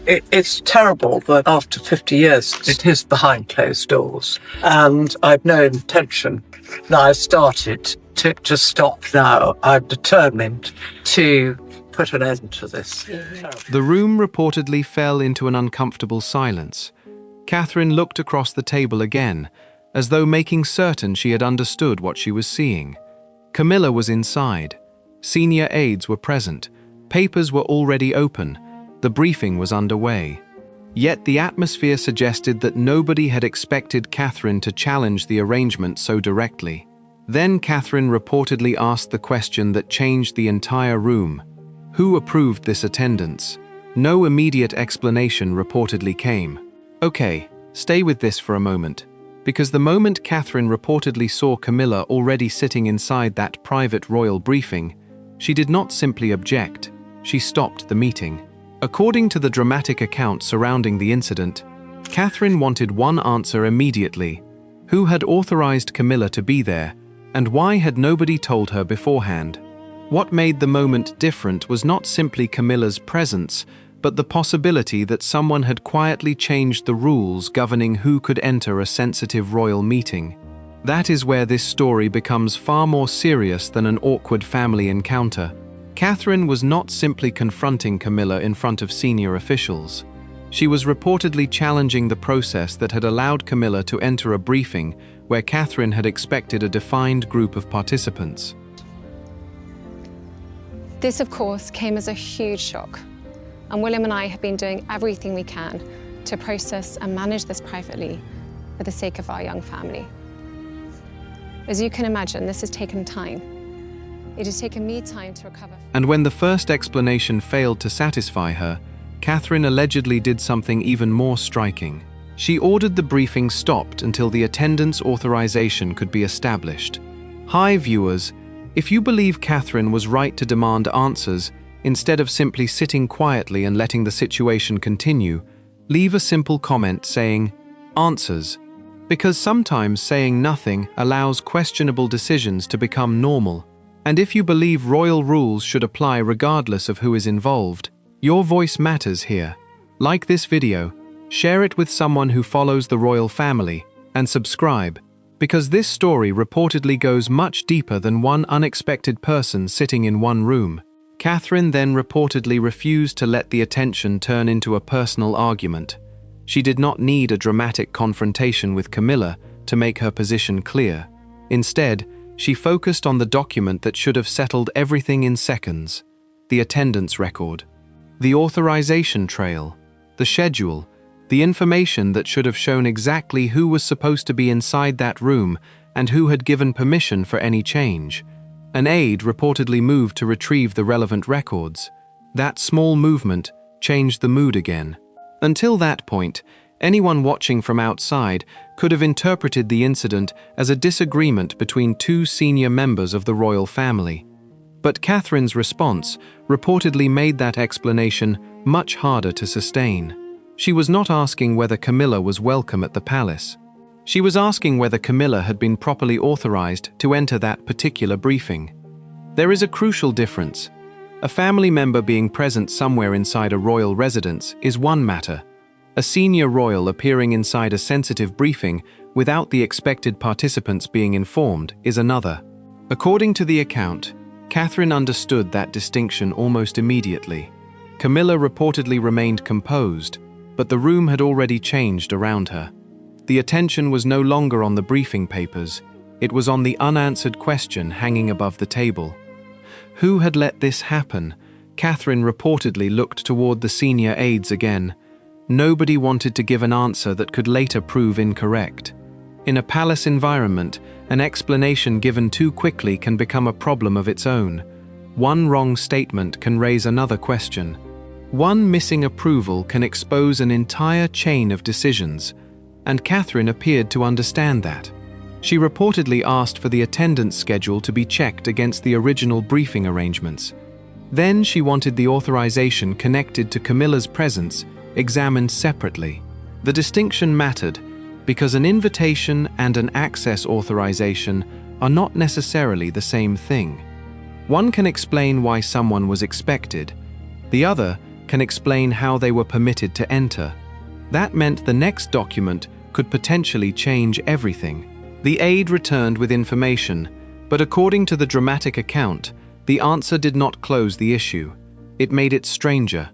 It's terrible that after 50 years, it is behind closed doors. And I've no intention. Now I've started to just stop now. I'm determined to put an end to this. The room reportedly fell into an uncomfortable silence. Catherine looked across the table again, as though making certain she had understood what she was seeing. Camilla was inside. Senior aides were present. Papers were already open. The briefing was underway. Yet the atmosphere suggested that nobody had expected Catherine to challenge the arrangement so directly. Then Catherine reportedly asked the question that changed the entire room. Who approved this attendance? No immediate explanation reportedly came. Okay, stay with this for a moment, because the moment Catherine reportedly saw Camilla already sitting inside that private royal briefing, she did not simply object, she stopped the meeting. According to the dramatic account surrounding the incident, Catherine wanted one answer immediately. Who had authorized Camilla to be there, and why had nobody told her beforehand? What made the moment different was not simply Camilla's presence, but the possibility that someone had quietly changed the rules governing who could enter a sensitive royal meeting. That is where this story becomes far more serious than an awkward family encounter. Catherine was not simply confronting Camilla in front of senior officials. She was reportedly challenging the process that had allowed Camilla to enter a briefing where Catherine had expected a defined group of participants. This, of course, came as a huge shock, and William and I have been doing everything we can to process and manage this privately for the sake of our young family. As you can imagine, this has taken time. It has taken me time to recover. And when the first explanation failed to satisfy her, Catherine allegedly did something even more striking. She ordered the briefing stopped until the attendance authorization could be established. Hi viewers, if you believe Catherine was right to demand answers, instead of simply sitting quietly and letting the situation continue, leave a simple comment saying, "Answers." Because sometimes saying nothing allows questionable decisions to become normal. And if you believe royal rules should apply regardless of who is involved, your voice matters here. Like this video, share it with someone who follows the royal family, and subscribe, because this story reportedly goes much deeper than one unexpected person sitting in one room. Catherine then reportedly refused to let the attention turn into a personal argument. She did not need a dramatic confrontation with Camilla to make her position clear. Instead, she focused on the document that should have settled everything in seconds: the attendance record, the authorization trail, the schedule, the information that should have shown exactly who was supposed to be inside that room and who had given permission for any change. An aide reportedly moved to retrieve the relevant records. That small movement changed the mood again. Until that point, anyone watching from outside could have interpreted the incident as a disagreement between two senior members of the royal family. But Catherine's response reportedly made that explanation much harder to sustain. She was not asking whether Camilla was welcome at the palace. She was asking whether Camilla had been properly authorized to enter that particular briefing. There is a crucial difference. A family member being present somewhere inside a royal residence is one matter. A senior royal appearing inside a sensitive briefing without the expected participants being informed is another. According to the account, Catherine understood that distinction almost immediately. Camilla reportedly remained composed, but the room had already changed around her. The attention was no longer on the briefing papers, it was on the unanswered question hanging above the table. Who had let this happen? Catherine reportedly looked toward the senior aides again. Nobody wanted to give an answer that could later prove incorrect. In a palace environment, an explanation given too quickly can become a problem of its own. One wrong statement can raise another question. One missing approval can expose an entire chain of decisions, and Catherine appeared to understand that. She reportedly asked for the attendance schedule to be checked against the original briefing arrangements. Then she wanted the authorization connected to Camilla's presence examined separately. The distinction mattered because an invitation and an access authorization are not necessarily the same thing. One can explain why someone was expected. The other can explain how they were permitted to enter. That meant the next document could potentially change everything. The aide returned with information, but according to the dramatic account, the answer did not close the issue. It made it stranger.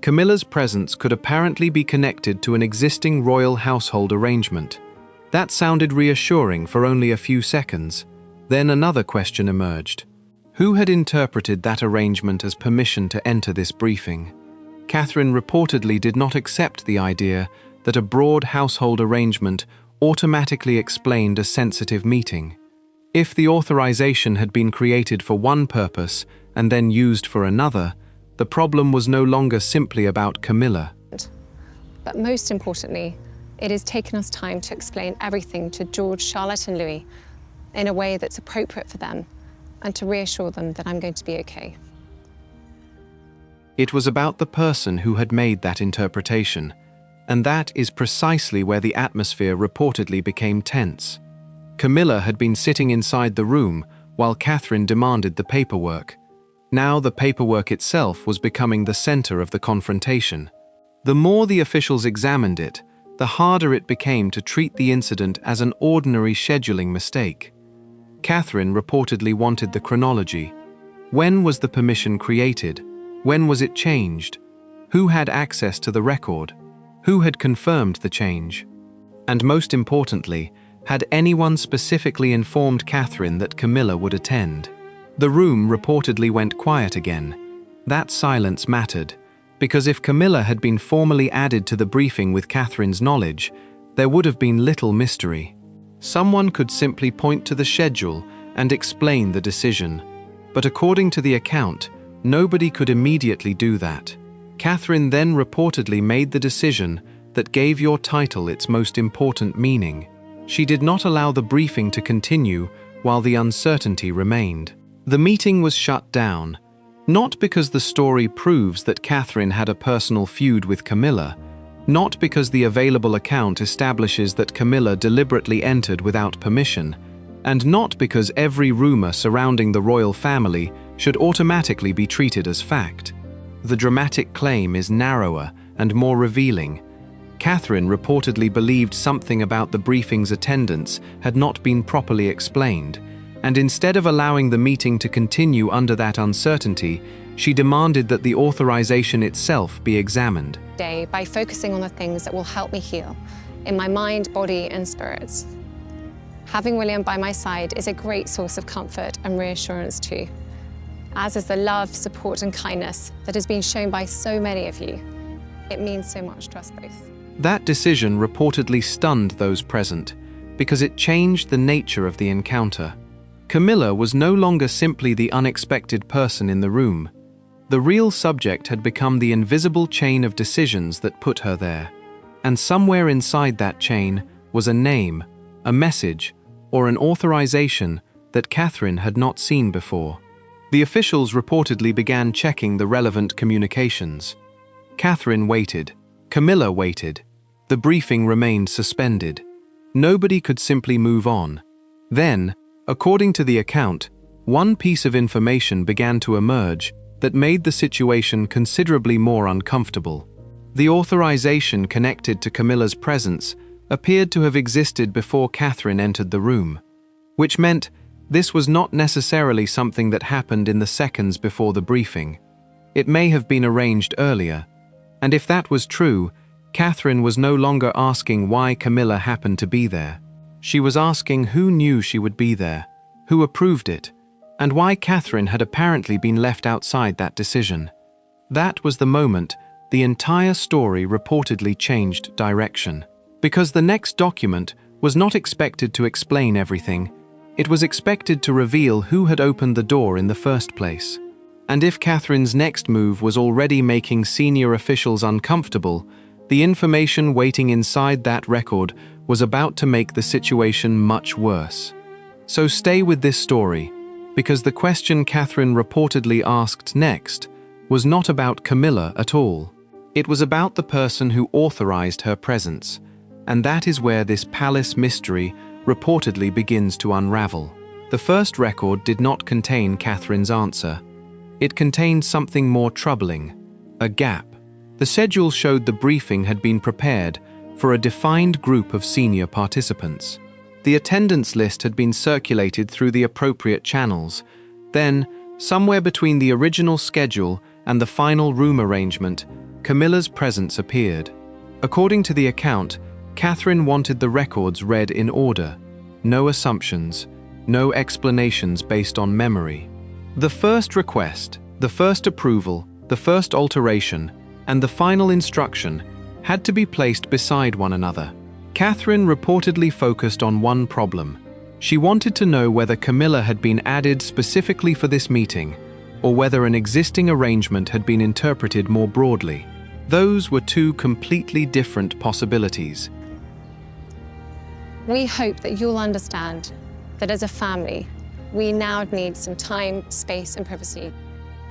Camilla's presence could apparently be connected to an existing royal household arrangement. That sounded reassuring for only a few seconds. Then another question emerged. Who had interpreted that arrangement as permission to enter this briefing? Catherine reportedly did not accept the idea that a broad household arrangement automatically explained a sensitive meeting. If the authorization had been created for one purpose and then used for another, the problem was no longer simply about Camilla. But most importantly, it has taken us time to explain everything to George, Charlotte, and Louis in a way that's appropriate for them and to reassure them that I'm going to be okay. It was about the person who had made that interpretation, and that is precisely where the atmosphere reportedly became tense. Camilla had been sitting inside the room while Catherine demanded the paperwork. Now the paperwork itself was becoming the center of the confrontation. The more the officials examined it, the harder it became to treat the incident as an ordinary scheduling mistake. Catherine reportedly wanted the chronology. When was the permission created? When was it changed? Who had access to the record? Who had confirmed the change? And most importantly, had anyone specifically informed Catherine that Camilla would attend? The room reportedly went quiet again. That silence mattered, because if Camilla had been formally added to the briefing with Catherine's knowledge, there would have been little mystery. Someone could simply point to the schedule and explain the decision. But according to the account, nobody could immediately do that. Catherine then reportedly made the decision that gave your title its most important meaning. She did not allow the briefing to continue while the uncertainty remained. The meeting was shut down, not because the story proves that Catherine had a personal feud with Camilla, not because the available account establishes that Camilla deliberately entered without permission, and not because every rumor surrounding the royal family should automatically be treated as fact. The dramatic claim is narrower and more revealing. Catherine reportedly believed something about the briefing's attendance had not been properly explained, and instead of allowing the meeting to continue under that uncertainty, she demanded that the authorization itself be examined. By focusing on the things that will help me heal in my mind, body, and spirits. Having William by my side is a great source of comfort and reassurance too, as is the love, support, and kindness that has been shown by so many of you. It means so much to us both. That decision reportedly stunned those present because it changed the nature of the encounter. Camilla was no longer simply the unexpected person in the room. The real subject had become the invisible chain of decisions that put her there. And somewhere inside that chain was a name, a message, or an authorization that Catherine had not seen before. The officials reportedly began checking the relevant communications. Catherine waited. Camilla waited. The briefing remained suspended. Nobody could simply move on. Then, according to the account, one piece of information began to emerge that made the situation considerably more uncomfortable. The authorization connected to Camilla's presence appeared to have existed before Catherine entered the room, which meant this was not necessarily something that happened in the seconds before the briefing. It may have been arranged earlier, and if that was true, Catherine was no longer asking why Camilla happened to be there. She was asking who knew she would be there, who approved it, and why Catherine had apparently been left outside that decision. That was the moment the entire story reportedly changed direction. Because the next document was not expected to explain everything, it was expected to reveal who had opened the door in the first place. And if Catherine's next move was already making senior officials uncomfortable, the information waiting inside that record was about to make the situation much worse. So stay with this story, because the question Catherine reportedly asked next was not about Camilla at all. It was about the person who authorized her presence, and that is where this palace mystery reportedly begins to unravel. The first record did not contain Catherine's answer. It contained something more troubling, a gap. The schedule showed the briefing had been prepared for a defined group of senior participants. The attendance list had been circulated through the appropriate channels. Then, somewhere between the original schedule and the final room arrangement, Camilla's presence appeared. According to the account, Catherine wanted the records read in order. No assumptions, no explanations based on memory. The first request, the first approval, the first alteration, and the final instruction had to be placed beside one another. Catherine reportedly focused on one problem. She wanted to know whether Camilla had been added specifically for this meeting, or whether an existing arrangement had been interpreted more broadly. Those were two completely different possibilities. We hope that you'll understand that as a family, we now need some time, space, and privacy.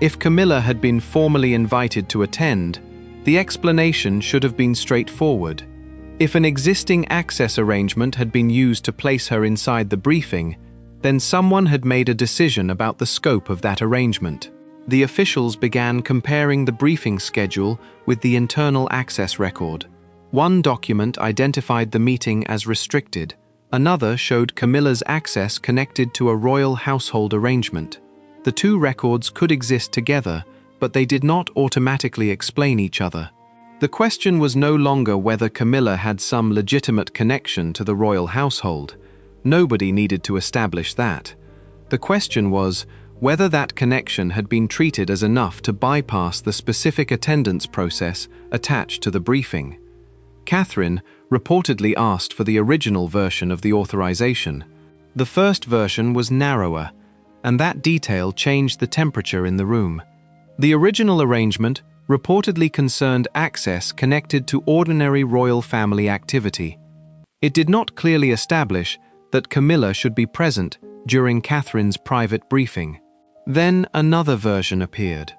If Camilla had been formally invited to attend, the explanation should have been straightforward. If an existing access arrangement had been used to place her inside the briefing, then someone had made a decision about the scope of that arrangement. The officials began comparing the briefing schedule with the internal access record. One document identified the meeting as restricted. Another showed Camilla's access connected to a royal household arrangement. The two records could exist together, but they did not automatically explain each other. The question was no longer whether Camilla had some legitimate connection to the royal household. Nobody needed to establish that. The question was whether that connection had been treated as enough to bypass the specific attendance process attached to the briefing. Catherine reportedly asked for the original version of the authorization. The first version was narrower, and that detail changed the temperature in the room. The original arrangement reportedly concerned access connected to ordinary royal family activity. It did not clearly establish that Camilla should be present during Catherine's private briefing. Then another version appeared.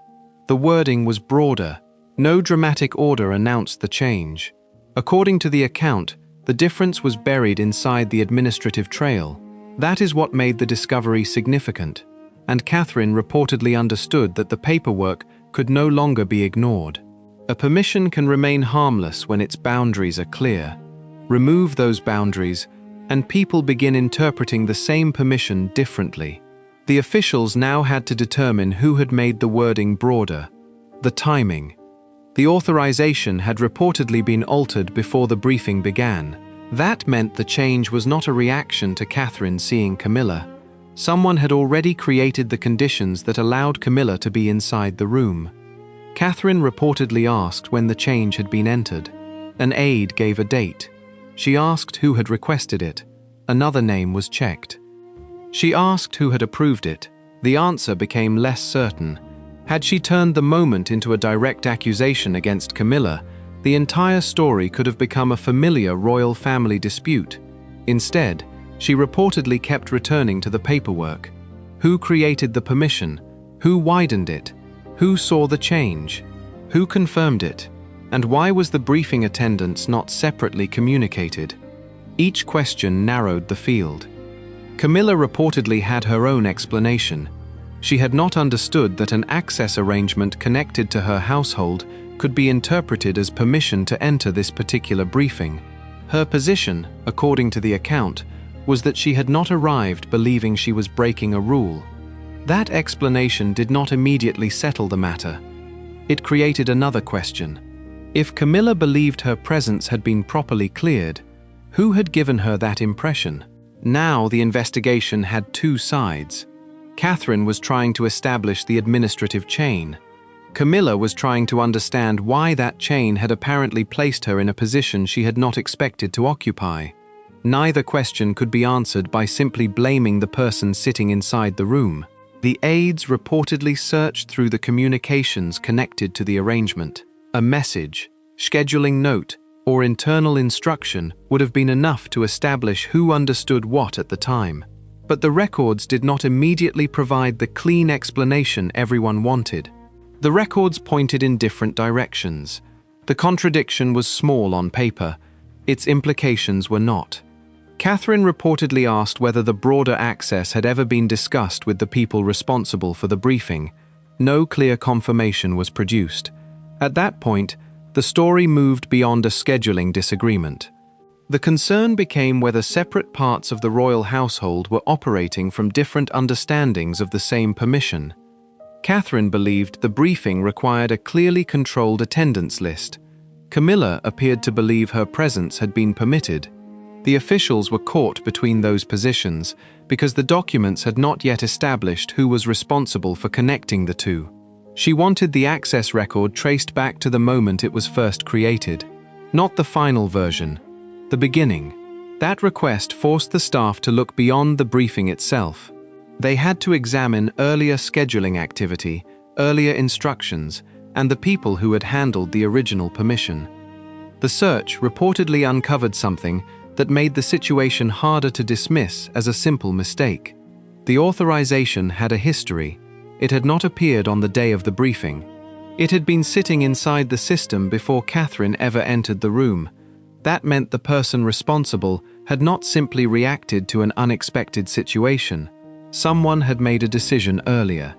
The wording was broader. No dramatic order announced the change. According to the account, the difference was buried inside the administrative trail. That is what made the discovery significant, and Catherine reportedly understood that the paperwork could no longer be ignored. A permission can remain harmless when its boundaries are clear. Remove those boundaries, and people begin interpreting the same permission differently. The officials now had to determine who had made the wording broader. The timing. The authorization had reportedly been altered before the briefing began. That meant the change was not a reaction to Catherine seeing Camilla. Someone had already created the conditions that allowed Camilla to be inside the room. Catherine reportedly asked when the change had been entered. An aide gave a date. She asked who had requested it. Another name was checked. She asked who had approved it. The answer became less certain. Had she turned the moment into a direct accusation against Camilla, the entire story could have become a familiar royal family dispute. Instead, she reportedly kept returning to the paperwork. Who created the permission? Who widened it? Who saw the change? Who confirmed it? And why was the briefing attendance not separately communicated? Each question narrowed the field. Camilla reportedly had her own explanation. She had not understood that an access arrangement connected to her household could be interpreted as permission to enter this particular briefing. Her position, according to the account, was that she had not arrived believing she was breaking a rule. That explanation did not immediately settle the matter. It created another question. If Camilla believed her presence had been properly cleared, who had given her that impression? Now the investigation had two sides. Catherine was trying to establish the administrative chain. Camilla was trying to understand why that chain had apparently placed her in a position she had not expected to occupy. Neither question could be answered by simply blaming the person sitting inside the room. The aides reportedly searched through the communications connected to the arrangement. A message, scheduling note, or internal instruction would have been enough to establish who understood what at the time. But the records did not immediately provide the clean explanation everyone wanted. The records pointed in different directions. The contradiction was small on paper. Its implications were not. Catherine reportedly asked whether the broader access had ever been discussed with the people responsible for the briefing. No clear confirmation was produced. At that point, The story moved beyond a scheduling disagreement. The concern became whether separate parts of the royal household were operating from different understandings of the same permission. Catherine believed the briefing required a clearly controlled attendance list. Camilla appeared to believe her presence had been permitted. The officials were caught between those positions because the documents had not yet established who was responsible for connecting the two. She wanted the access record traced back to the moment it was first created, not the final version, the beginning. That request forced the staff to look beyond the briefing itself. They had to examine earlier scheduling activity, earlier instructions, and the people who had handled the original permission. The search reportedly uncovered something that made the situation harder to dismiss as a simple mistake. The authorization had a history. It had not appeared on the day of the briefing. It had been sitting inside the system before Catherine ever entered the room. That meant the person responsible had not simply reacted to an unexpected situation. Someone had made a decision earlier.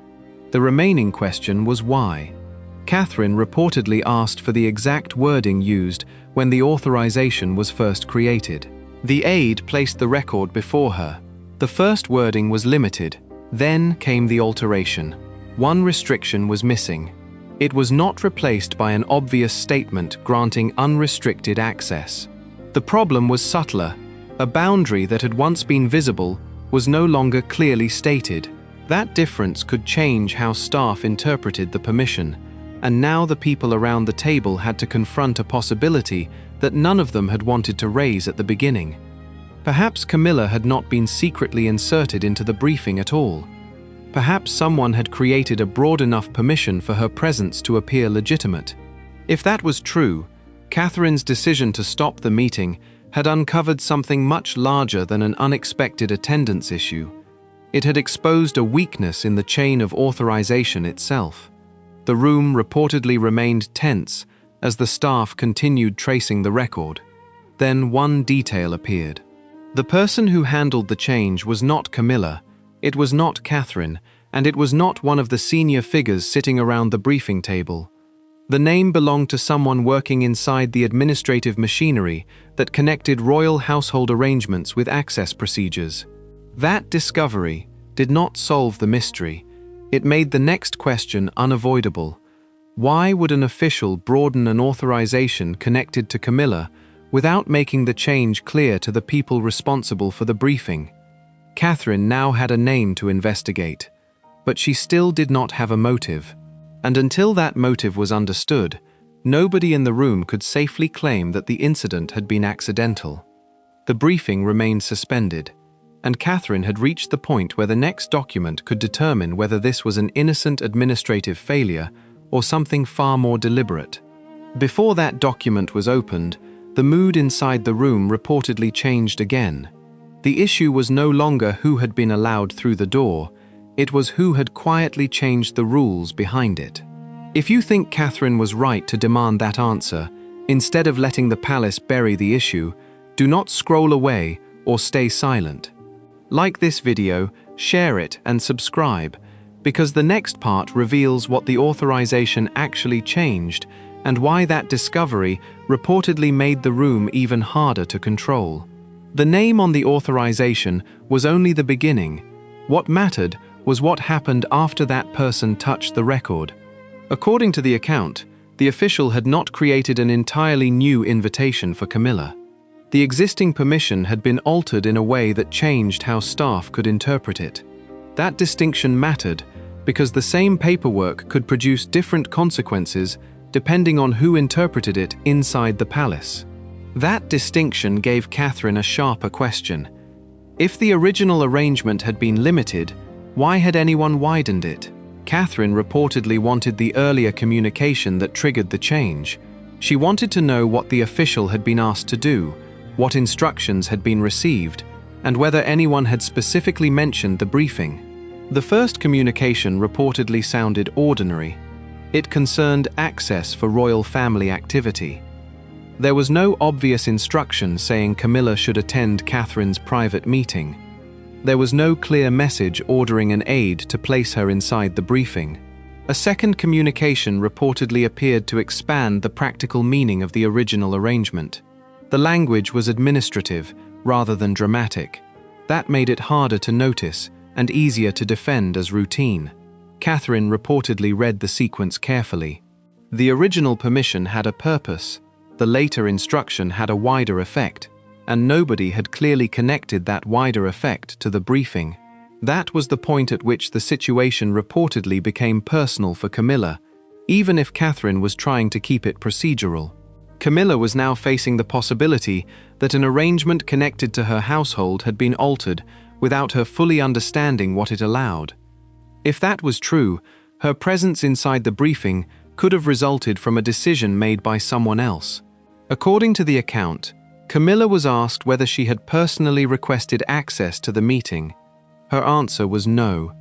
The remaining question was why. Catherine reportedly asked for the exact wording used when the authorization was first created. The aide placed the record before her. The first wording was limited. Then came the alteration. One restriction was missing. It was not replaced by an obvious statement granting unrestricted access. The problem was subtler. A boundary that had once been visible was no longer clearly stated. That difference could change how staff interpreted the permission, and now the people around the table had to confront a possibility that none of them had wanted to raise at the beginning. Perhaps Camilla had not been secretly inserted into the briefing at all. Perhaps someone had created a broad enough permission for her presence to appear legitimate. If that was true, Catherine's decision to stop the meeting had uncovered something much larger than an unexpected attendance issue. It had exposed a weakness in the chain of authorization itself. The room reportedly remained tense as the staff continued tracing the record. Then one detail appeared. The person who handled the change was not Camilla, it was not Catherine, and it was not one of the senior figures sitting around the briefing table. The name belonged to someone working inside the administrative machinery that connected royal household arrangements with access procedures. That discovery did not solve the mystery. It made the next question unavoidable. Why would an official broaden an authorization connected to Camilla without making the change clear to the people responsible for the briefing? Catherine now had a name to investigate, but she still did not have a motive. And until that motive was understood, nobody in the room could safely claim that the incident had been accidental. The briefing remained suspended, and Catherine had reached the point where the next document could determine whether this was an innocent administrative failure or something far more deliberate. Before that document was opened, the mood inside the room reportedly changed again. The issue was no longer who had been allowed through the door, it was who had quietly changed the rules behind it. If you think Catherine was right to demand that answer, instead of letting the palace bury the issue, do not scroll away or stay silent. Like this video, share it and subscribe, because the next part reveals what the authorization actually changed and why that discovery reportedly made the room even harder to control. The name on the authorization was only the beginning. What mattered was what happened after that person touched the record. According to the account, the official had not created an entirely new invitation for Camilla. The existing permission had been altered in a way that changed how staff could interpret it. That distinction mattered because the same paperwork could produce different consequences depending on who interpreted it inside the palace. That distinction gave Catherine a sharper question. If the original arrangement had been limited, why had anyone widened it? Catherine reportedly wanted the earlier communication that triggered the change. She wanted to know what the official had been asked to do, what instructions had been received, and whether anyone had specifically mentioned the briefing. The first communication reportedly sounded ordinary. It concerned access for royal family activity. There was no obvious instruction saying Camilla should attend Catherine's private meeting. There was no clear message ordering an aide to place her inside the briefing. A second communication reportedly appeared to expand the practical meaning of the original arrangement. The language was administrative rather than dramatic. That made it harder to notice and easier to defend as routine. Catherine reportedly read the sequence carefully. The original permission had a purpose. The later instruction had a wider effect, and nobody had clearly connected that wider effect to the briefing. That was the point at which the situation reportedly became personal for Camilla, even if Catherine was trying to keep it procedural. Camilla was now facing the possibility that an arrangement connected to her household had been altered without her fully understanding what it allowed. If that was true, her presence inside the briefing could have resulted from a decision made by someone else. According to the account, Camilla was asked whether she had personally requested access to the meeting. Her answer was no.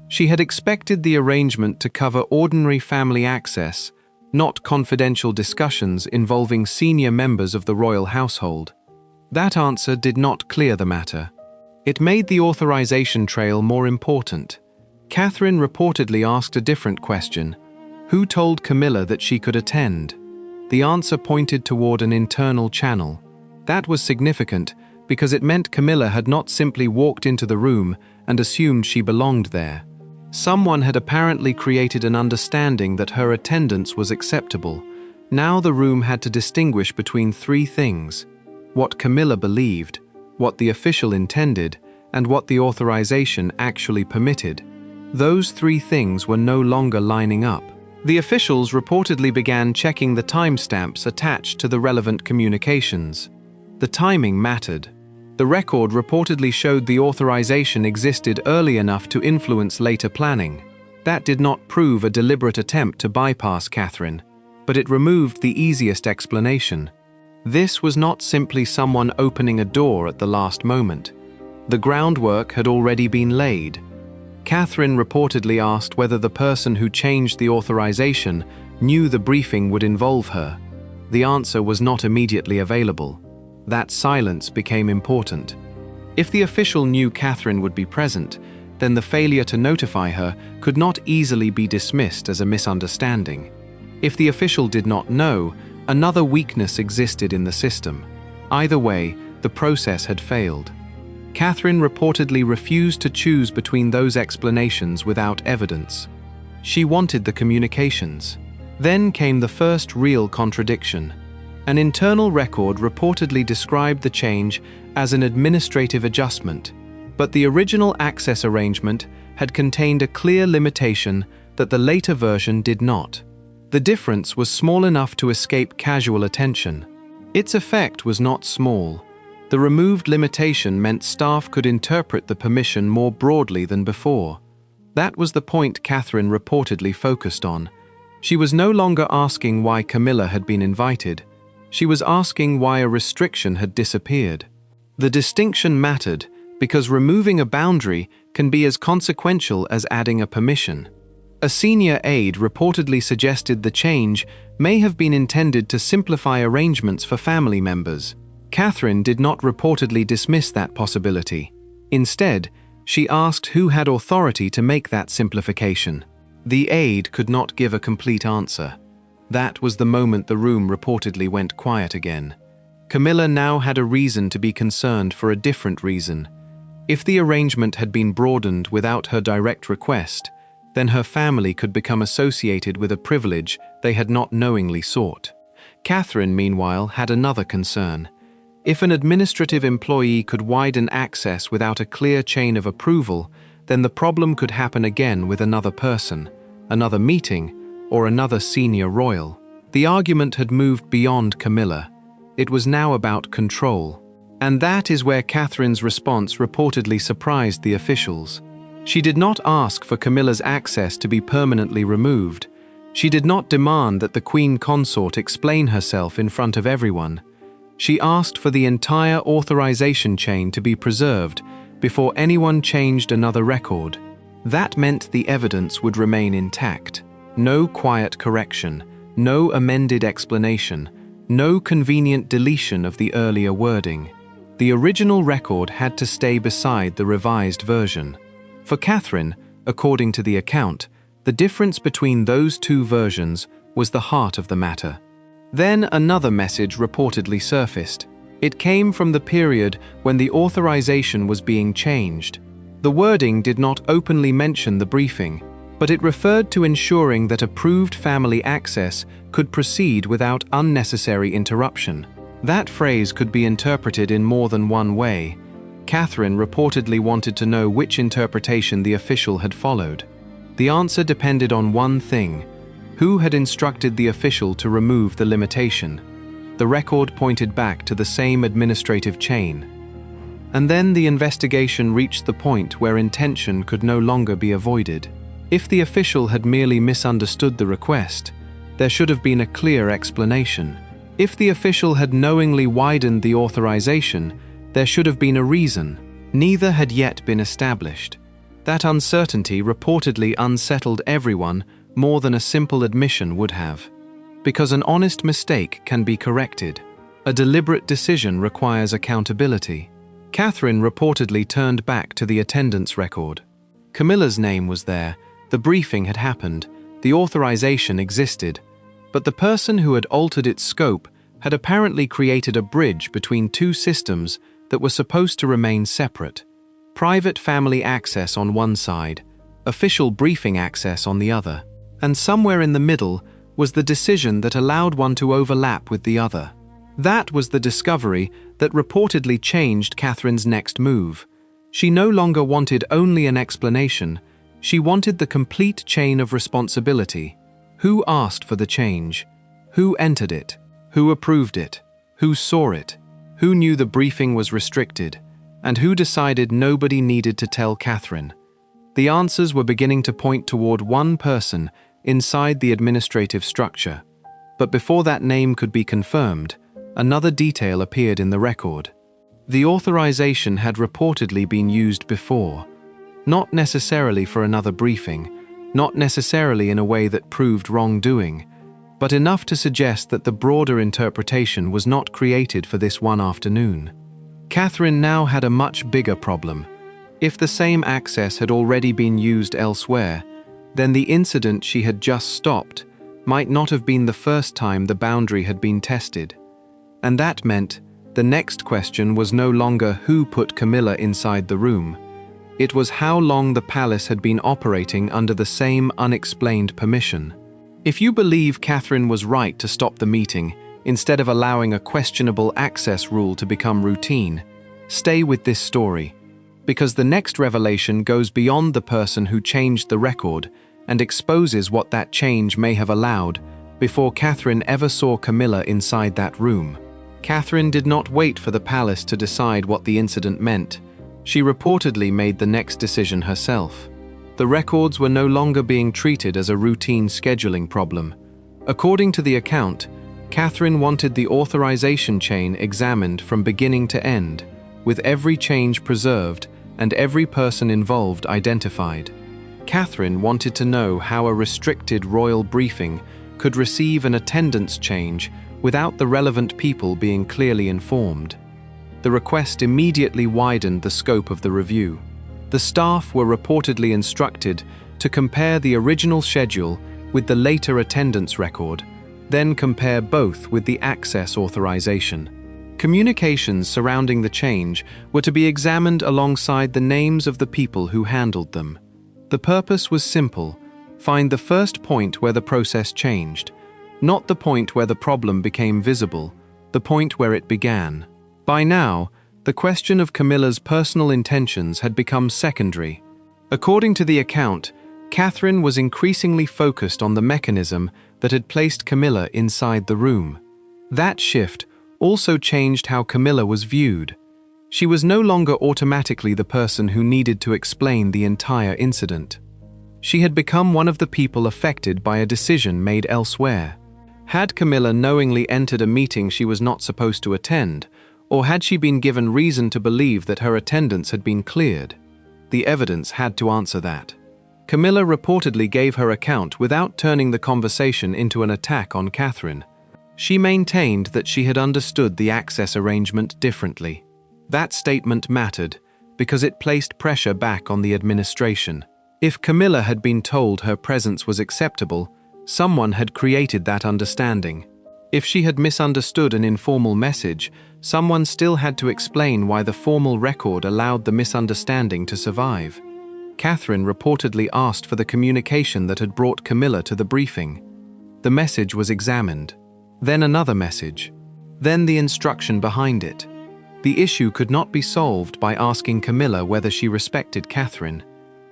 She had expected the arrangement to cover ordinary family access, not confidential discussions involving senior members of the royal household. That answer did not clear the matter. It made the authorization trail more important. Catherine reportedly asked a different question. Who told Camilla that she could attend? The answer pointed toward an internal channel. That was significant because it meant Camilla had not simply walked into the room and assumed she belonged there. Someone had apparently created an understanding that her attendance was acceptable. Now the room had to distinguish between three things: what Camilla believed, what the official intended, and what the authorization actually permitted. Those three things were no longer lining up. The officials reportedly began checking the timestamps attached to the relevant communications. The timing mattered. The record reportedly showed the authorization existed early enough to influence later planning. That did not prove a deliberate attempt to bypass Catherine, but it removed the easiest explanation. This was not simply someone opening a door at the last moment. The groundwork had already been laid. Catherine reportedly asked whether the person who changed the authorization knew the briefing would involve her. The answer was not immediately available. That silence became important. If the official knew Catherine would be present, then the failure to notify her could not easily be dismissed as a misunderstanding. If the official did not know, another weakness existed in the system. Either way, the process had failed. Catherine reportedly refused to choose between those explanations without evidence. She wanted the communications. Then came the first real contradiction. An internal record reportedly described the change as an administrative adjustment, but the original access arrangement had contained a clear limitation that the later version did not. The difference was small enough to escape casual attention. Its effect was not small. The removed limitation meant staff could interpret the permission more broadly than before. That was the point Catherine reportedly focused on. She was no longer asking why Camilla had been invited. She was asking why a restriction had disappeared. The distinction mattered because removing a boundary can be as consequential as adding a permission. A senior aide reportedly suggested the change may have been intended to simplify arrangements for family members. Catherine did not reportedly dismiss that possibility. Instead, she asked who had authority to make that simplification. The aide could not give a complete answer. That was the moment the room reportedly went quiet again. Camilla now had a reason to be concerned for a different reason. If the arrangement had been broadened without her direct request, then her family could become associated with a privilege they had not knowingly sought. Catherine, meanwhile, had another concern. If an administrative employee could widen access without a clear chain of approval, then the problem could happen again with another person, another meeting, or another senior royal. The argument had moved beyond Camilla. It was now about control. And that is where Catherine's response reportedly surprised the officials. She did not ask for Camilla's access to be permanently removed. She did not demand that the Queen Consort explain herself in front of everyone. She asked for the entire authorization chain to be preserved before anyone changed another record. That meant the evidence would remain intact. No quiet correction, no amended explanation, no convenient deletion of the earlier wording. The original record had to stay beside the revised version. For Catherine, according to the account, The difference between those two versions was the heart of the matter. Then another message reportedly surfaced. It came from the period when the authorization was being changed. The wording did not openly mention the briefing, but it referred to ensuring that approved family access could proceed without unnecessary interruption. That phrase could be interpreted in more than one way. Catherine reportedly wanted to know which interpretation the official had followed. The answer depended on one thing: who had instructed the official to remove the limitation? The record pointed back to the same administrative chain. And then the investigation reached the point where intention could no longer be avoided. If the official had merely misunderstood the request, there should have been a clear explanation. If the official had knowingly widened the authorization, there should have been a reason. Neither had yet been established. That uncertainty reportedly unsettled everyone more than a simple admission would have. Because an honest mistake can be corrected. A deliberate decision requires accountability. Catherine reportedly turned back to the attendance record. Camilla's name was there, the briefing had happened, the authorization existed, but the person who had altered its scope had apparently created a bridge between two systems that were supposed to remain separate. Private family access on one side, official briefing access on the other, and somewhere in the middle was the decision that allowed one to overlap with the other. That was the discovery that reportedly changed Catherine's next move. She no longer wanted only an explanation, she wanted the complete chain of responsibility. Who asked for the change? Who entered it? Who approved it? Who saw it? Who knew the briefing was restricted? And who decided nobody needed to tell Catherine? The answers were beginning to point toward one person inside the administrative structure. But before that name could be confirmed, another detail appeared in the record. The authorization had reportedly been used before, not necessarily for another briefing, not necessarily in a way that proved wrongdoing, but enough to suggest that the broader interpretation was not created for this one afternoon. Catherine now had a much bigger problem. If the same access had already been used elsewhere, then the incident she had just stopped might not have been the first time the boundary had been tested. And that meant the next question was no longer who put Camilla inside the room. It was how long the palace had been operating under the same unexplained permission. If you believe Catherine was right to stop the meeting, instead of allowing a questionable access rule to become routine, stay with this story, because the next revelation goes beyond the person who changed the record and exposes what that change may have allowed before Catherine ever saw Camilla inside that room. Catherine did not wait for the palace to decide what the incident meant. She reportedly made the next decision herself. The records were no longer being treated as a routine scheduling problem. According to the account, Catherine wanted the authorization chain examined from beginning to end, with every change preserved and every person involved identified. Catherine wanted to know how a restricted royal briefing could receive an attendance change without the relevant people being clearly informed. The request immediately widened the scope of the review. The staff were reportedly instructed to compare the original schedule with the later attendance record, then compare both with the access authorization. Communications surrounding the change were to be examined alongside the names of the people who handled them. The purpose was simple: find the first point where the process changed, not the point where the problem became visible, the point where it began. By now, the question of Camilla's personal intentions had become secondary. According to the account, Catherine was increasingly focused on the mechanism that had placed Camilla inside the room. That shift also changed how Camilla was viewed. She was no longer automatically the person who needed to explain the entire incident. She had become one of the people affected by a decision made elsewhere. Had Camilla knowingly entered a meeting she was not supposed to attend, or had she been given reason to believe that her attendance had been cleared? The evidence had to answer that. Camilla reportedly gave her account without turning the conversation into an attack on Catherine. She maintained that she had understood the access arrangement differently. That statement mattered because it placed pressure back on the administration. If Camilla had been told her presence was acceptable, someone had created that understanding. If she had misunderstood an informal message, someone still had to explain why the formal record allowed the misunderstanding to survive. Catherine reportedly asked for the communication that had brought Camilla to the briefing. The message was examined. Then another message. Then the instruction behind it. The issue could not be solved by asking Camilla whether she respected Catherine.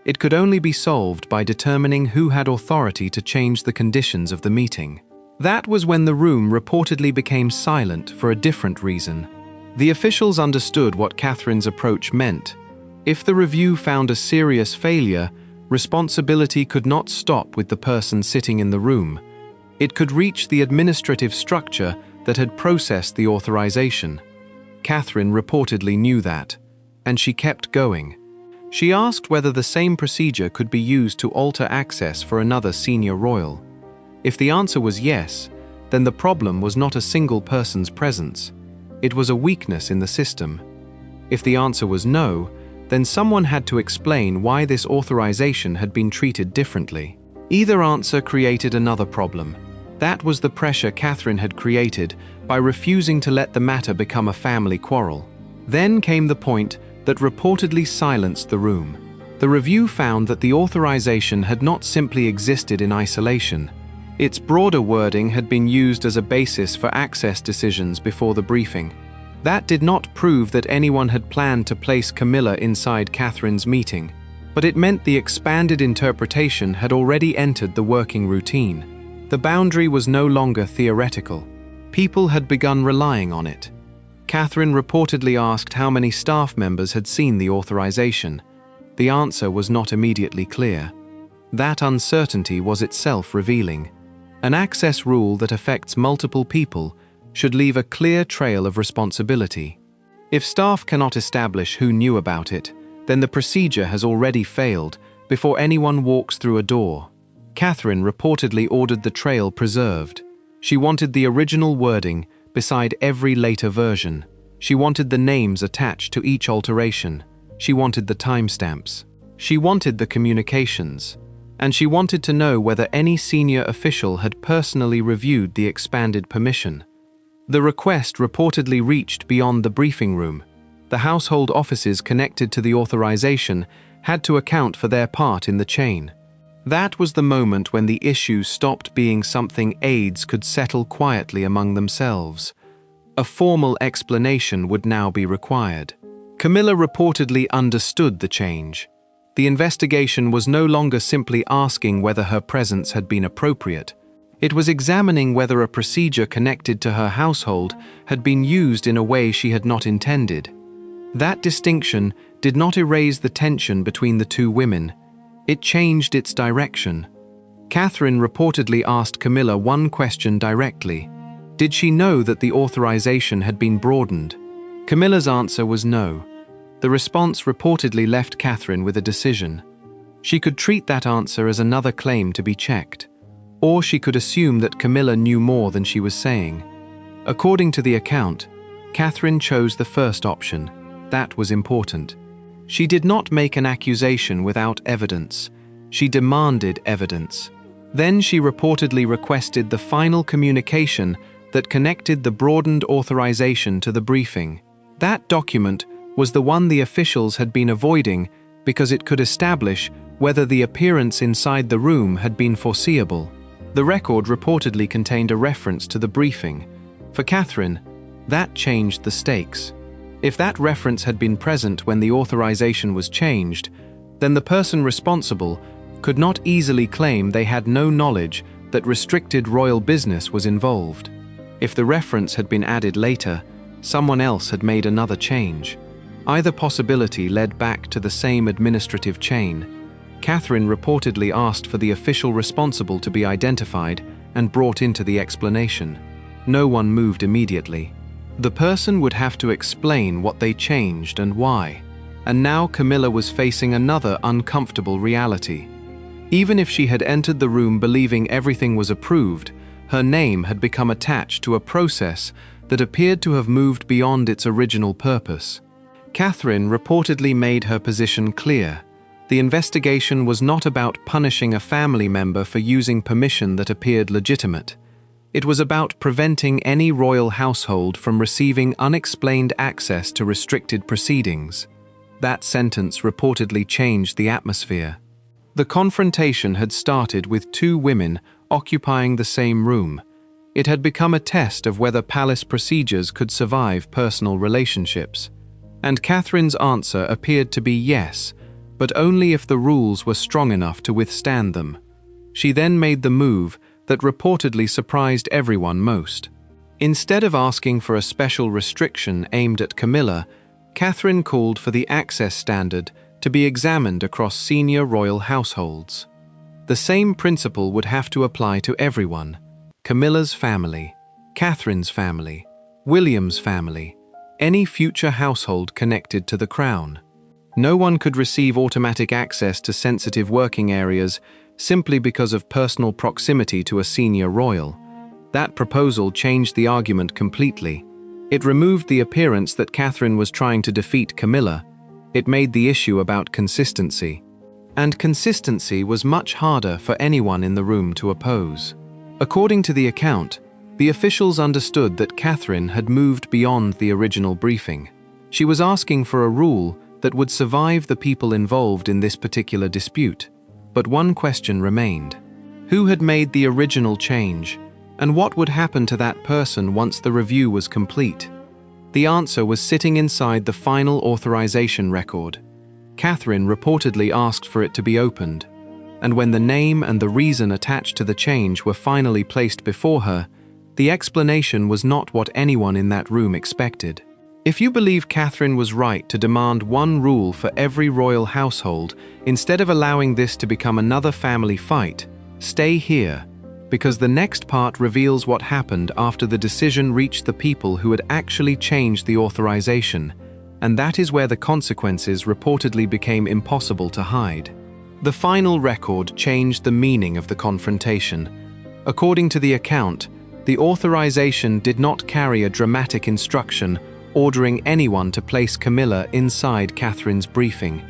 It could only be solved by determining who had authority to change the conditions of the meeting. That was when the room reportedly became silent for a different reason. The officials understood what Catherine's approach meant. If the review found a serious failure, responsibility could not stop with the person sitting in the room. It could reach the administrative structure that had processed the authorization. Catherine reportedly knew that, and she kept going. She asked whether the same procedure could be used to alter access for another senior royal. If the answer was yes, then the problem was not a single person's presence. It was a weakness in the system. If the answer was no, then someone had to explain why this authorization had been treated differently. Either answer created another problem. That was the pressure Catherine had created by refusing to let the matter become a family quarrel. Then came the point that reportedly silenced the room. The review found that the authorization had not simply existed in isolation. Its broader wording had been used as a basis for access decisions before the briefing. That did not prove that anyone had planned to place Camilla inside Catherine's meeting, but it meant the expanded interpretation had already entered the working routine. The boundary was no longer theoretical. People had begun relying on it. Catherine reportedly asked how many staff members had seen the authorization. The answer was not immediately clear. That uncertainty was itself revealing. An access rule that affects multiple people should leave a clear trail of responsibility. If staff cannot establish who knew about it, then the procedure has already failed before anyone walks through a door. Catherine reportedly ordered the trail preserved. She wanted the original wording beside every later version. She wanted the names attached to each alteration. She wanted the timestamps. She wanted the communications. And she wanted to know whether any senior official had personally reviewed the expanded permission. The request reportedly reached beyond the briefing room. The household offices connected to the authorization had to account for their part in the chain. That was the moment when the issue stopped being something aides could settle quietly among themselves. A formal explanation would now be required. Camilla reportedly understood the change. The investigation was no longer simply asking whether her presence had been appropriate. It was examining whether a procedure connected to her household had been used in a way she had not intended. That distinction did not erase the tension between the two women. It changed its direction. Catherine reportedly asked Camilla one question directly. Did she know that the authorization had been broadened? Camilla's answer was no. The response reportedly left Catherine with a decision. She could treat that answer as another claim to be checked, or she could assume that Camilla knew more than she was saying. According to the account, Catherine chose the first option. That was important. She did not make an accusation without evidence. She demanded evidence. Then she reportedly requested the final communication that connected the broadened authorization to the briefing. That document was the one the officials had been avoiding because it could establish whether the appearance inside the room had been foreseeable. The record reportedly contained a reference to the briefing. For Catherine, that changed the stakes. If that reference had been present when the authorization was changed, then the person responsible could not easily claim they had no knowledge that restricted royal business was involved. If the reference had been added later, someone else had made another change. Either possibility led back to the same administrative chain. Catherine reportedly asked for the official responsible to be identified and brought into the explanation. No one moved immediately. The person would have to explain what they changed and why. And now Camilla was facing another uncomfortable reality. Even if she had entered the room believing everything was approved, her name had become attached to a process that appeared to have moved beyond its original purpose. Catherine reportedly made her position clear. The investigation was not about punishing a family member for using permission that appeared legitimate. It was about preventing any royal household from receiving unexplained access to restricted proceedings. That sentence reportedly changed the atmosphere. The confrontation had started with two women occupying the same room. It had become a test of whether palace procedures could survive personal relationships. And Catherine's answer appeared to be yes, but only if the rules were strong enough to withstand them. She then made the move that reportedly surprised everyone most. Instead of asking for a special restriction aimed at Camilla, Catherine called for the access standard to be examined across senior royal households. The same principle would have to apply to everyone: Camilla's family, Catherine's family, William's family, any future household connected to the crown. No one could receive automatic access to sensitive working areas simply because of personal proximity to a senior royal. That proposal changed the argument completely. It removed the appearance that Catherine was trying to defeat Camilla. It made the issue about consistency. And consistency was much harder for anyone in the room to oppose. According to the account, the officials understood that Catherine had moved beyond the original briefing. She was asking for a rule that would survive the people involved in this particular dispute. But one question remained. Who had made the original change, and what would happen to that person once the review was complete? The answer was sitting inside the final authorization record. Catherine reportedly asked for it to be opened, and when the name and the reason attached to the change were finally placed before her, the explanation was not what anyone in that room expected. If you believe Catherine was right to demand one rule for every royal household, instead of allowing this to become another family fight, stay here, because the next part reveals what happened after the decision reached the people who had actually changed the authorization, and that is where the consequences reportedly became impossible to hide. The final record changed the meaning of the confrontation. According to the account, the authorization did not carry a dramatic instruction ordering anyone to place Camilla inside Catherine's briefing.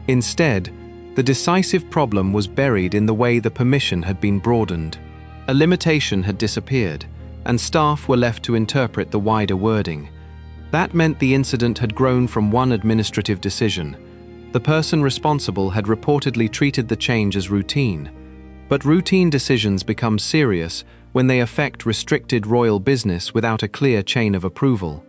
Instead, the decisive problem was buried in the way the permission had been broadened. A limitation had disappeared, and staff were left to interpret the wider wording. That meant the incident had grown from one administrative decision. The person responsible had reportedly treated the change as routine. But routine decisions become serious when they affect restricted royal business without a clear chain of approval.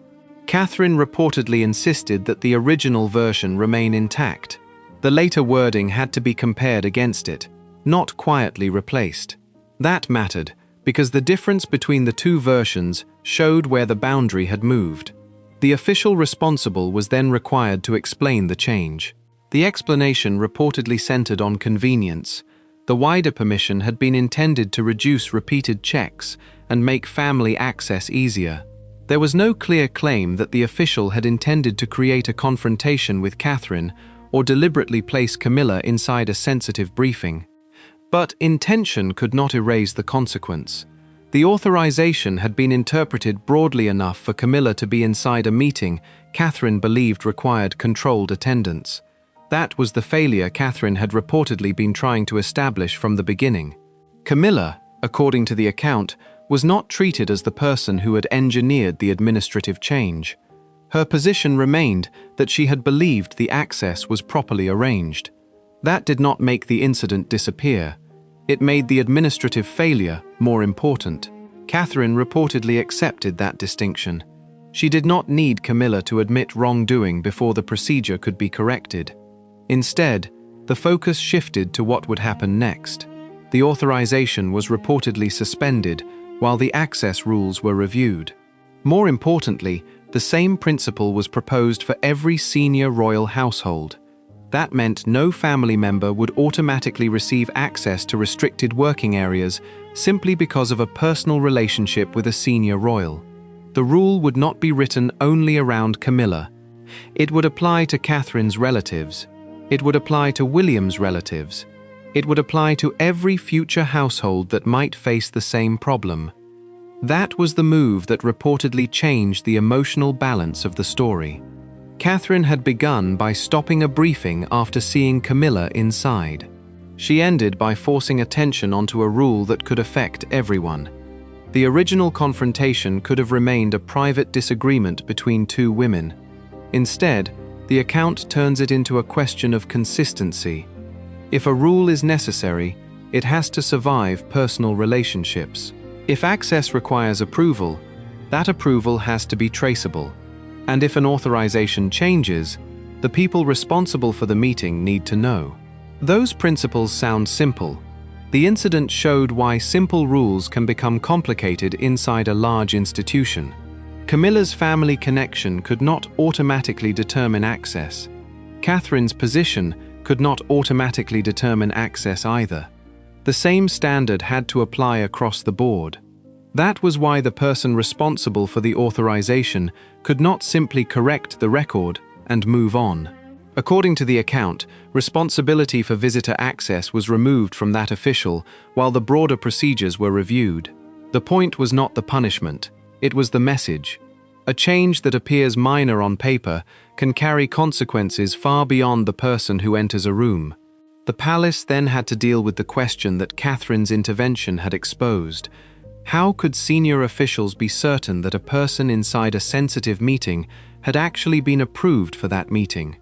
Catherine reportedly insisted that the original version remain intact. The later wording had to be compared against it, not quietly replaced. That mattered because the difference between the two versions showed where the boundary had moved. The official responsible was then required to explain the change. The explanation reportedly centered on convenience. The wider permission had been intended to reduce repeated checks and make family access easier. There was no clear claim that the official had intended to create a confrontation with Catherine or deliberately place Camilla inside a sensitive briefing. But intention could not erase the consequence. The authorization had been interpreted broadly enough for Camilla to be inside a meeting Catherine believed required controlled attendance. That was the failure Catherine had reportedly been trying to establish from the beginning. Camilla, according to the account, was not treated as the person who had engineered the administrative change. Her position remained that she had believed the access was properly arranged. That did not make the incident disappear. It made the administrative failure more important. Catherine reportedly accepted that distinction. She did not need Camilla to admit wrongdoing before the procedure could be corrected. Instead, the focus shifted to what would happen next. The authorization was reportedly suspended while the access rules were reviewed. More importantly, the same principle was proposed for every senior royal household. That meant no family member would automatically receive access to restricted working areas simply because of a personal relationship with a senior royal. The rule would not be written only around Camilla. It would apply to Catherine's relatives. It would apply to William's relatives. It would apply to every future household that might face the same problem. That was the move that reportedly changed the emotional balance of the story. Catherine had begun by stopping a briefing after seeing Camilla inside. She ended by forcing attention onto a rule that could affect everyone. The original confrontation could have remained a private disagreement between two women. Instead, the account turns it into a question of consistency. If a rule is necessary, it has to survive personal relationships. If access requires approval, that approval has to be traceable. And if an authorization changes, the people responsible for the meeting need to know. Those principles sound simple. The incident showed why simple rules can become complicated inside a large institution. Camilla's family connection could not automatically determine access. Catherine's position could not automatically determine access either. The same standard had to apply across the board. That was why the person responsible for the authorization could not simply correct the record and move on. According to the account, responsibility for visitor access was removed from that official while the broader procedures were reviewed. The point was not the punishment, it was the message. A change that appears minor on paper can carry consequences far beyond the person who enters a room. The palace then had to deal with the question that Catherine's intervention had exposed. How could senior officials be certain that a person inside a sensitive meeting had actually been approved for that meeting?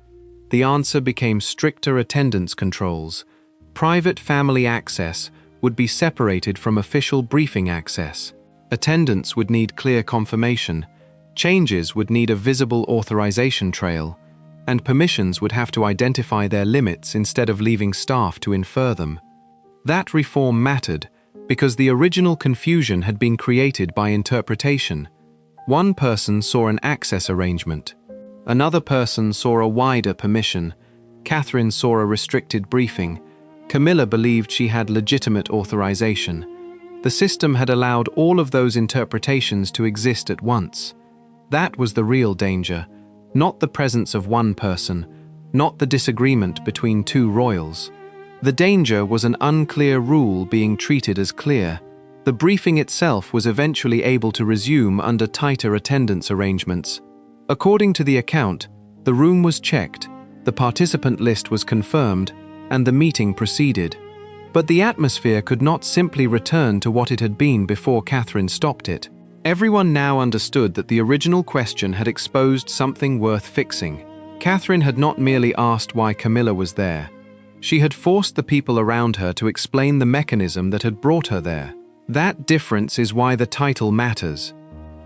The answer became stricter attendance controls. Private family access would be separated from official briefing access. Attendance would need clear confirmation. Changes would need a visible authorization trail, and permissions would have to identify their limits instead of leaving staff to infer them. That reform mattered because the original confusion had been created by interpretation. One person saw an access arrangement. Another person saw a wider permission. Catherine saw a restricted briefing. Camilla believed she had legitimate authorization. The system had allowed all of those interpretations to exist at once. That was the real danger, not the presence of one person, not the disagreement between two royals. The danger was an unclear rule being treated as clear. The briefing itself was eventually able to resume under tighter attendance arrangements. According to the account, the room was checked, the participant list was confirmed, and the meeting proceeded. But the atmosphere could not simply return to what it had been before Catherine stopped it. Everyone now understood that the original question had exposed something worth fixing. Catherine had not merely asked why Camilla was there. She had forced the people around her to explain the mechanism that had brought her there. That difference is why the title matters.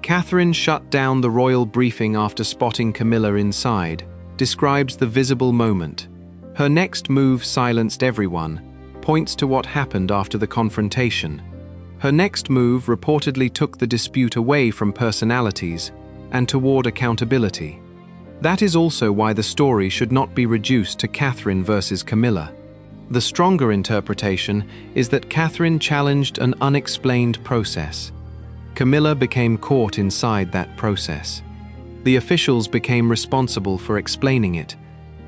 Catherine shut down the royal briefing after spotting Camilla inside, describes the visible moment. Her next move silenced everyone, points to what happened after the confrontation. Her next move reportedly took the dispute away from personalities and toward accountability. That is also why the story should not be reduced to Catherine versus Camilla. The stronger interpretation is that Catherine challenged an unexplained process. Camilla became caught inside that process. The officials became responsible for explaining it,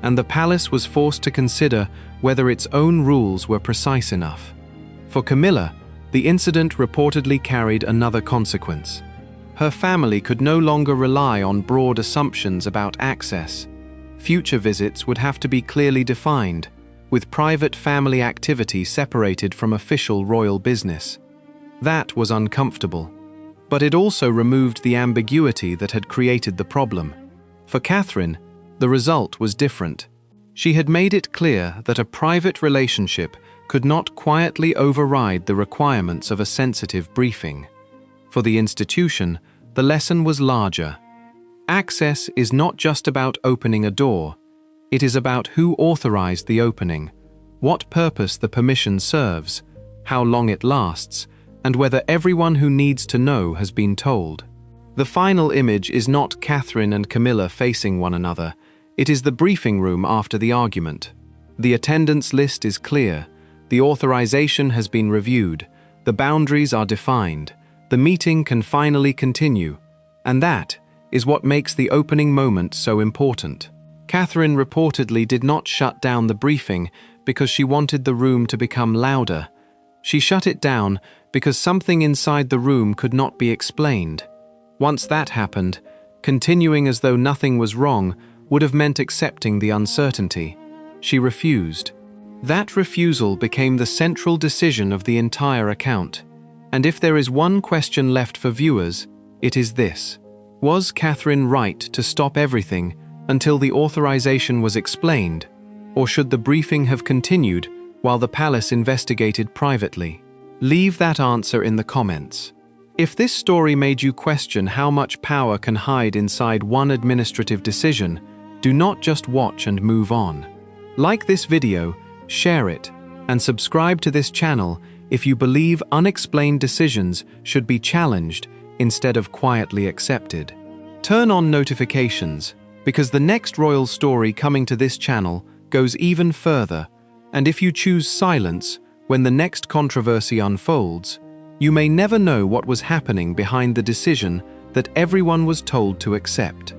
and the palace was forced to consider whether its own rules were precise enough. For Camilla, the incident reportedly carried another consequence. Her family could no longer rely on broad assumptions about access. Future visits would have to be clearly defined, with private family activity separated from official royal business. That was uncomfortable, but it also removed the ambiguity that had created the problem. For Catherine, the result was different. She had made it clear that a private relationship could not quietly override the requirements of a sensitive briefing. For the institution, the lesson was larger. Access is not just about opening a door. It is about who authorized the opening, what purpose the permission serves, how long it lasts, and whether everyone who needs to know has been told. The final image is not Catherine and Camilla facing one another. It is the briefing room after the argument. The attendance list is clear. The authorization has been reviewed. The boundaries are defined. The meeting can finally continue. And that is what makes the opening moment so important. Catherine reportedly did not shut down the briefing because she wanted the room to become louder. She shut it down because something inside the room could not be explained. Once that happened, continuing as though nothing was wrong would have meant accepting the uncertainty. She refused. That refusal became the central decision of the entire account. And if there is one question left for viewers, it is this: was Catherine right to stop everything until the authorization was explained, or should the briefing have continued while the palace investigated privately? Leave that answer in the comments. If this story made you question how much power can hide inside one administrative decision, do not just watch and move on. Like this video, share it, and subscribe to this channel if you believe unexplained decisions should be challenged instead of quietly accepted. Turn on notifications, because the next royal story coming to this channel goes even further, and if you choose silence when the next controversy unfolds, you may never know what was happening behind the decision that everyone was told to accept.